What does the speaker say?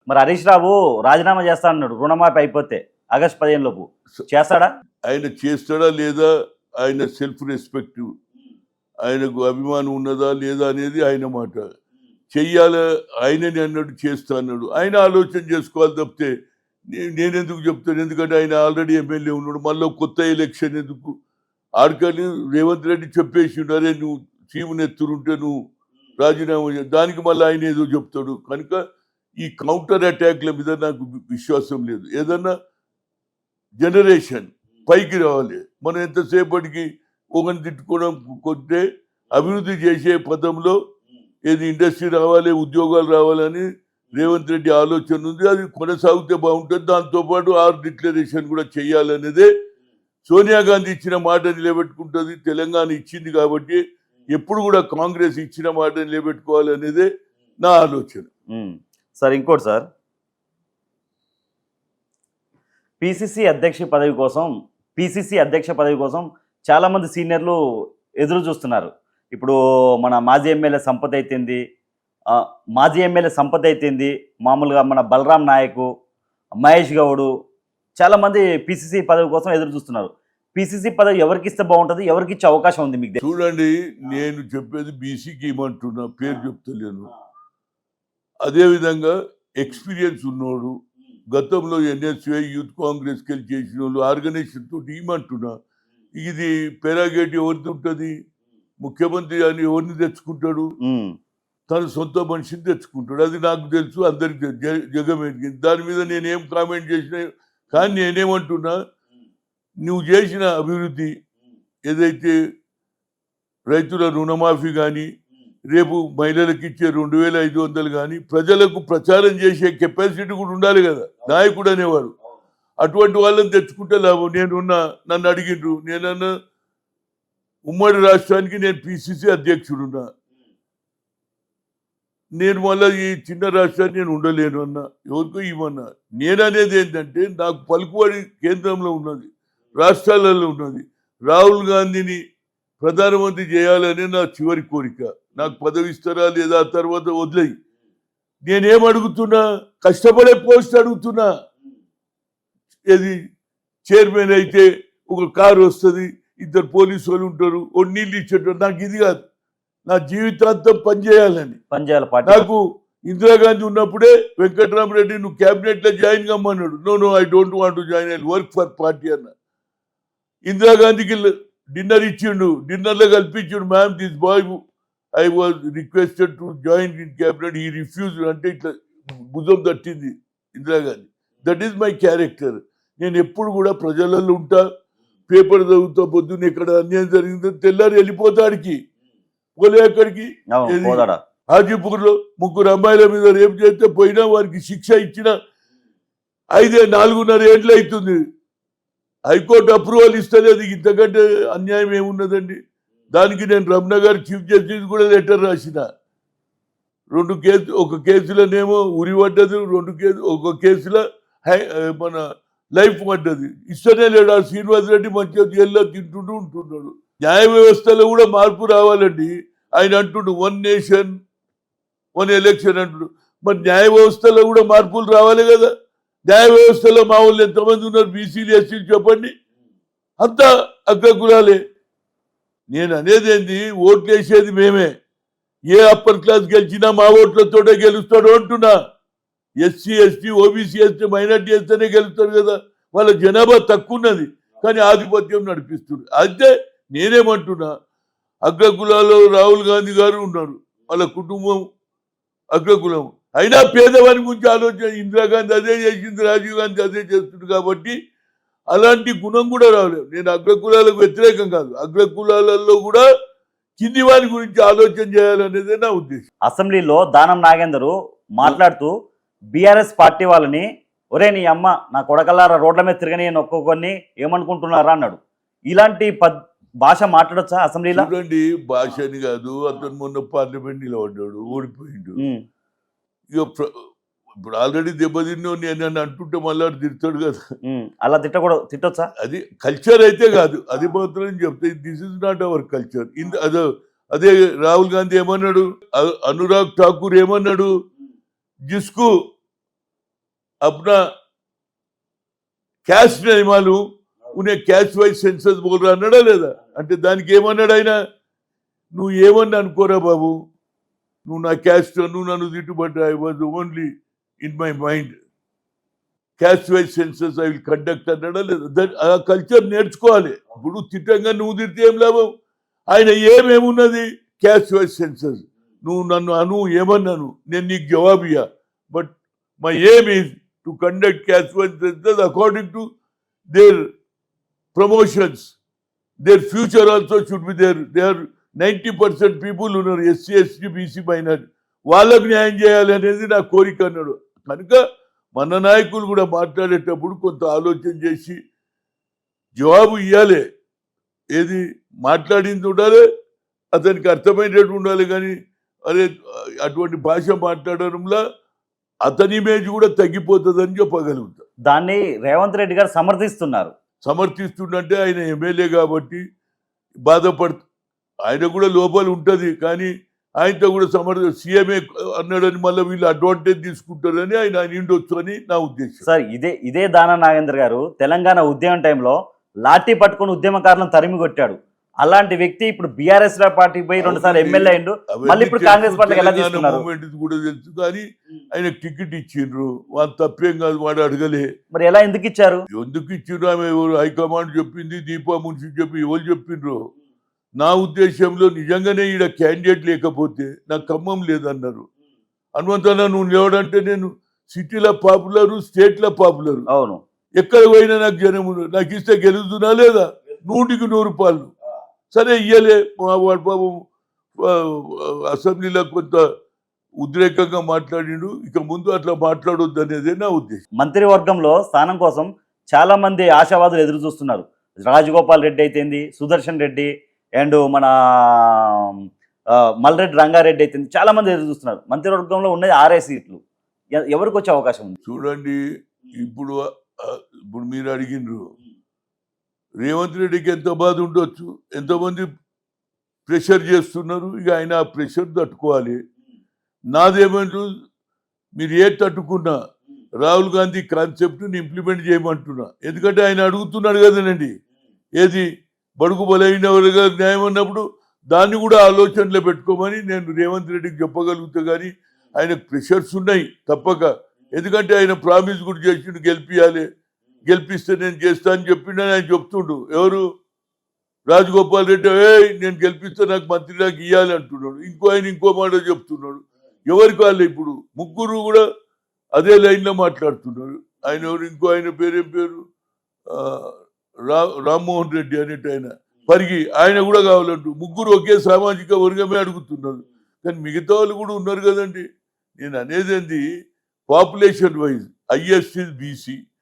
మరి హరీష్ రావు రాజీనామా చేస్తా అన్నాడు రుణమాఫీ అయిపోతే ఆగస్టు 15 లోపు. చేస్తాడా? ఆయన చేస్తాడా లేదా, ఆయన సెల్ఫ్ రెస్పెక్ట్, ఆయనకు అభిమానం ఉన్నదా లేదా అనేది ఆయన మాట. చెయ్యాలా ఆయనని అన్నాడు, చేస్తా అన్నాడు. ఆయన ఆలోచన చేసుకోవాలి తప్పితే నేనెందుకు చెప్తాను? ఎందుకంటే ఆయన ఆల్రెడీ ఎమ్మెల్యే ఉన్నాడు, మళ్ళీ కొత్త ఎలక్షన్ ఎందుకు? ఆడికని రేవంత్ రెడ్డి చెప్పేసిండు, అరే నువ్వు చీముని ఎత్తురుంటే నువ్వు రాజీనామా దానికి మళ్ళీ ఆయన ఏదో చెప్తాడు. కనుక ఈ కౌంటర్ అటాక్ల మీద నాకు విశ్వాసం లేదు. ఏదన్నా జనరేషన్ పైకి రావాలి. మనం ఎంతసేపటికి ఒకరిని తిట్టుకోవడం కొంటే అభివృద్ధి చేసే పదంలో ఏది ఇండస్ట్రీ రావాలి, ఉద్యోగాలు రావాలని రేవంత్ రెడ్డి ఆలోచన ఉంది. అది కొనసాగితే బాగుంటుంది. దాంతోపాటు 6 డిక్లరేషన్ కూడా చేయాలనేదే సోనియా గాంధీ ఇచ్చిన మాట నిలబెట్టుకుంటుంది. తెలంగాణ ఇచ్చింది కాబట్టి ఎప్పుడు కూడా కాంగ్రెస్ ఇచ్చిన మాట నిలబెట్టుకోవాలనేదే నా ఆలోచన. సార్ ఇంకోటి సార్, పిసిసి అధ్యక్ష పదవి కోసం చాలామంది సీనియర్లు ఎదురు చూస్తున్నారు. ఇప్పుడు మన మాజీ ఎమ్మెల్యే సంపత్ అయితేంది, మామూలుగా మన బలరాం నాయకు, మహేష్ గౌడు, చాలామంది పిసిసి పదవి కోసం ఎదురు చూస్తున్నారు. పిసిసి పదవి ఎవరికి ఇస్తే బాగుంటుంది, ఎవరికి ఇచ్చే అవకాశం ఉంది మీకు? చూడండి, నేను చెప్పేది బీసీకి ఇవ్వమంటున్నా, పేరు చెప్తలేను. అదేవిధంగా ఎక్స్పీరియన్స్ ఉన్నోడు, గతంలో ఎన్ఎస్వై యూత్ కాంగ్రెస్కి వెళ్ళి చేసిన వాళ్ళు, ఆర్గనైజేషన్ తోటి ఇవ్వమంటున్నా. ఇది పెరాగేట్ ఎవరిది ఉంటుంది? ముఖ్యమంత్రి అని ఎవరిని తెచ్చుకుంటాడు? తన సొంత మనిషిని తెచ్చుకుంటాడు. అది నాకు తెలుసు, అందరికి జగమేంటి. దాని మీద నేనేం కామెంట్ చేసినా, కానీ నేనేమంటున్నా, నువ్వు చేసిన అభివృద్ధి ఏదైతే రైతుల రుణమాఫీ కానీ, రేపు మహిళలకు ఇచ్చే 2500 కానీ, ప్రజలకు ప్రచారం చేసే కెపాసిటీ కూడా ఉండాలి కదా నాయకుడు అనేవాడు. అటువంటి వాళ్ళని తెచ్చుకుంటే లాభం. నన్ను అడిగిండ్రు, నేనన్నా ఉమ్మడి రాష్ట్రానికి నేను పిసిసి అధ్యక్షుడున్నా, నేను మళ్ళీ ఈ చిన్న రాష్ట్రాన్ని నేను ఉండలేను అన్నా, ఎవరికో ఇవ్వన్నా. నేననేది ఏంటంటే, నాకు పలుకుబడి కేంద్రంలో ఉన్నది, రాష్ట్రాలలో ఉన్నది. రాహుల్ గాంధీని ప్రధానమంత్రి చేయాలనే నా చివరి కోరిక. నాకు పదవి ఇస్తారా లేదా తర్వాత వదిలేయి. నేనేం అడుగుతున్నా, కష్టపడే పోస్ట్ అడుగుతున్నా. ఏది చైర్మన్ అయితే ఒక కారు వస్తుంది, 2 పోలీసు వాళ్ళు ఉంటారు, నీళ్ళు ఇచ్చేటప్పుడు. నాకు ఇది కాదు, నా జీవితాంతం పనిచేయాలని. నాకు ఇందిరాగాంధీ ఉన్నప్పుడే వెంకటరామరెడ్డి నువ్వు క్యాబినెట్ లో జాయిన్ కమ్మన్నాడు. No I don't want to join, I work for party అన్న. ఇందిరాగాంధీకి డిన్నర్ ఇచ్చిండు, డిన్నర్లో కల్పించిండు, ma'am this boy I was requested to join in cabinet, ఈ రిఫ్యూజ్ అంటే ఇట్లా భుజం తట్టింది ఇందిరాగాంధీ. That is my character. నేను ఎప్పుడు కూడా ప్రజలలో ఉంటా, పేపర్ చదువుతా, పొద్దున్న ఎక్కడ అన్యాయం జరిగిందో తెల్లారి వెళ్ళిపోతాడికి. పోలే అక్కడికి హాజీపూర్ లో 3 అమ్మాయిల మీద రేపు చేస్తే పోయినా వారికి శిక్ష ఇచ్చిన 4.5 ఏళ్ళు అవుతుంది. హైకోర్టు అప్రూవల్ ఇస్తలేదు. ఇంతకంటే అన్యాయం ఏమున్నదండి? దానికి నేను రమణ గారు చీఫ్ జస్టిస్ కూడా లెటర్ రాసిన. 2 కేసు, ఒక కేసులోనేమో ఉరి పడ్డది, ఒక కేసులో మన లైఫ్ పడ్డది. ఇస్తనే లేడు. ఆ శ్రీనివాస్ రెడ్డి మంచిగా జైల్లో తింటుంటూ ఉంటున్నాడు. న్యాయ వ్యవస్థలో కూడా మార్పు రావాలండి. ఆయన అంటుండు 1 నేషన్ 1 ఎలక్షన్ అంటుడు. మరి న్యాయ వ్యవస్థలో కూడా మార్పులు రావాలి కదా. న్యాయ వ్యవస్థలో మా వాళ్ళు ఎంతమంది ఉన్నారు? బీసీలు, ఎస్సీలు చెప్పండి, అంతా అగ్రకులాలే. నేను అనేది ఏంది, ఓట్లు వేసేది మేమే. ఏ అప్పర్ క్లాస్ గెలిచినా మా ఓట్లతోటే గెలుస్తాడు అంటున్నా. ఎస్సీ, ఎస్టీ, ఓబీసీ వేస్తే, మైనార్టీ వేస్తేనే గెలుస్తాడు కదా. వాళ్ళ జనాభా తక్కువ ఉన్నది, కానీ ఆధిపత్యం నడిపిస్తుంది. అయితే నేనేమంటున్నా, అగ్రకులాల్లో రాహుల్ గాంధీ గారు ఉన్నారు, వాళ్ళ కుటుంబం అగ్రకులం. అయినా పేదవాని గురించి ఆలోచన. ఇందిరాగాంధీ అదే చేసింది, రాజీవ్ గాంధీ అదే చేస్తుంది. కాబట్టి అలాంటి గుణం కూడా రాలేదు. నేను అగ్రకులాలకు వ్యతిరేకం కాదు, అగ్రకులాలలో కూడా కింది వారి గురించి ఆలోచన చేయాలనేదే నా ఉద్దేశం. అసెంబ్లీలో దానం నాగేందర్ మాట్లాడుతూ బీఆర్ఎస్ పార్టీ వాళ్ళని, ఒరే నీ అమ్మ నా కొడకల్లారా రోడ్ల మీద తిరగని ఒక్కొక్కరిని ఏమనుకుంటున్నారా అన్నాడు. ఇలాంటి భాష మాట్లాడొచ్చా అసెంబ్లీలో? చూడండి, భాష అని కాదు, అతను మొన్న పార్లమెంట్ నిలబడ్డాడు, ఓడిపోయిండు. ఇక ఇప్పుడు ఆల్రెడీ దెబ్బతిన్నో నేను అంటుంటే మళ్ళీ తిడతాడు కదా. అలా తిట్టొచ్చా? అది కల్చర్ అయితే కాదు, అది మాత్రం చెప్తే this is not our culture. అదే రాహుల్ గాంధీ ఏమన్నాడు, అనురాగ్ ఠాకూర్ ఏమన్నాడు, జిస్కు अपना క్యాస్ట్ నియమాలు ఉనే క్యాస్ట్ వైజ్ సెన్సస్ బోల్రా అన్నాడా లేదా? అంటే దానికి ఏమన్నాడు ఆయన? నువ్వు ఏమన్నా అనుకోరా బాబు, నువ్వు నా క్యాస్ట్, నువ్వు నన్ను తిట్టుబడ్డా, I was only in my mind caste wise census I will conduct అన్నాడా లేదా? ఆ కల్చర్ నేర్చుకోవాలి. ఇప్పుడు తిట్టంగా నువ్వు తిడితే ఏం లాభం? ఆయన ఏమేమున్నది క్యాస్ట్ వైజ్ సెన్సస్, నువ్వు నన్ను అను ఏమన్నాను, నేను నీకు జవాబు ఇయ్యా. But my aim is to conduct caste wise census according to their promotions, their future also should be there. They are 90% people ఉన్నారు, ఎస్సీ ఎస్టీ బీసీ మైనారిటీ, వాళ్ళకు న్యాయం చేయాలి అనేది నా కోరిక అన్నాడు. కనుక మన నాయకులు కూడా మాట్లాడేటప్పుడు కొంత ఆలోచన చేసి జవాబు ఇవ్వాలి. ఏది మాట్లాడింది ఉండాలి, అతనికి అర్థమయ్యేటట్టు ఉండాలి. కానీ అరే అటువంటి భాష మాట్లాడడంలో అతని ఇమేజ్ కూడా తగ్గిపోతుందని చెప్పగలుగుతా. దాన్ని రేవంత్ రెడ్డి గారు సమర్థిస్తున్నారు. సమర్థిస్తుండంటే ఆయన ఎమ్మెల్యే కాబట్టి బాధపడుతూ, ఆయన కూడా లోపల ఉంటుంది. కానీ ఆయనతో కూడా సీఎంఏ అన్నాడని మళ్ళీ వీళ్ళు అడ్వాంటేజ్ తీసుకుంటారని ఆయన నిండొచ్చు అని నా ఉద్దేశం. సార్ ఇదే దానా నాగేందర్ గారు తెలంగాణ ఉద్యమం టైంలో లాఠీ పట్టుకుని ఉద్యమకారులను తరిమి కొట్టాడు. అలాంటి వ్యక్తి ఇప్పుడు బీఆర్ఎస్ పార్టీకి పోయి 2 సార్లు ఎమ్మెల్యే అయిండు, మళ్ళీ ఇప్పుడు కాంగ్రెస్ పార్టీకి ఎలా తీసుకున్నారు? కూడా తెలుసు, కానీ ఆయన టికెట్ ఇచ్చిండ్రు, వాళ్ళు తప్పేం కాదు, వాడు అడగలే. మరి ఎలా ఎందుకు ఇచ్చారు? ఎందుకు ఇచ్చిండ్రు? ఆమె ఎవరు హైకమాండ్ చెప్పింది, దీపా మున్సి చెప్పి ఎవరు చెప్పిండ్రు? నా ఉద్దేశంలో నిజంగానే ఈడ క్యాండిడేట్ లేకపోతే నాకు ఖమ్మం లేదన్నారు. హనుమంతన్న నువ్వు లేవడంటే నేను సిటీలో పాపులరు, స్టేట్లో పాపులరు, అవును, ఎక్కడ పోయినా నాకు జనము, నాకు ఇస్తే గెలుస్తున్నా లేదా? 100కి 100 రూపాయలు. సరే ఇయ్యలే, వాడు పాపం అసెంబ్లీలో కొంత ఉద్రేకంగా మాట్లాడిండు. ఇక ముందు అట్లా మాట్లాడొద్దు అనేదే నా ఉద్దేశం. మంత్రివర్గంలో స్థానం కోసం చాలా మంది ఆశావాదులు ఎదురు చూస్తున్నారు. రాజగోపాల్ రెడ్డి అయితేంది, సుదర్శన్ రెడ్డి అండ్ మన మల్రెడ్డి రంగారెడ్డి అయితేంది, చాలా మంది ఎదురు చూస్తున్నారు. మంత్రివర్గంలో ఉన్నది 6 సీట్లు. ఎవరికి వచ్చే అవకాశం ఉంది? చూడండి, ఇప్పుడు మీరు అడిగినరు రేవంత్ రెడ్డికి ఎంత బాధ ఉండొచ్చు, ఎంతమంది ప్రెషర్ చేస్తున్నారు. ఇక ఆయన ఆ ప్రెషర్ తట్టుకోవాలి. నాదేమంటూ మీరు తట్టుకున్నా రాహుల్ గాంధీ కాన్సెప్ట్ని ఇంప్లిమెంట్ చేయమంటున్నా. ఎందుకంటే ఆయన అడుగుతున్నాడు కదనండి, ఏది బడుగు బలైన వర్గాల న్యాయం అన్నప్పుడు దాన్ని కూడా ఆలోచనలో పెట్టుకోమని నేను రేవంత్ రెడ్డికి చెప్పగలుగుతా. కానీ ఆయనకు ప్రెషర్స్ ఉన్నాయి తప్పక. ఎందుకంటే ఆయన ప్రామిస్ కూడా చేసిండు, గెలిపియాలి, గెలిపిస్తే నేను చేస్తా అని చెప్పిండని ఆయన చెప్తుండు. ఎవరు? రాజగోపాల్ రెడ్డి, నేను గెలిపిస్తే నాకు మంత్రి నాకు ఇవ్వాలి అంటున్నాడు. ఆయన ఇంకో మాట చెప్తున్నాడు. ఎవరికి వాళ్ళు ఇప్పుడు ముగ్గురు కూడా అదే లైన్లో మాట్లాడుతున్నారు. ఆయన ఎవరు? ఇంకో ఆయన పేరేం పేరు, రామ్మోహన్ రెడ్డి అనేటి ఆయన పరిగి, ఆయన కూడా కావాలంటూ ముగ్గురు ఒకే సామాజిక వర్గమే అడుగుతున్నారు. కానీ మిగతా వాళ్ళు కూడా ఉన్నారు కదండి. నేను అనేది ఏంది, population wise highest is BC,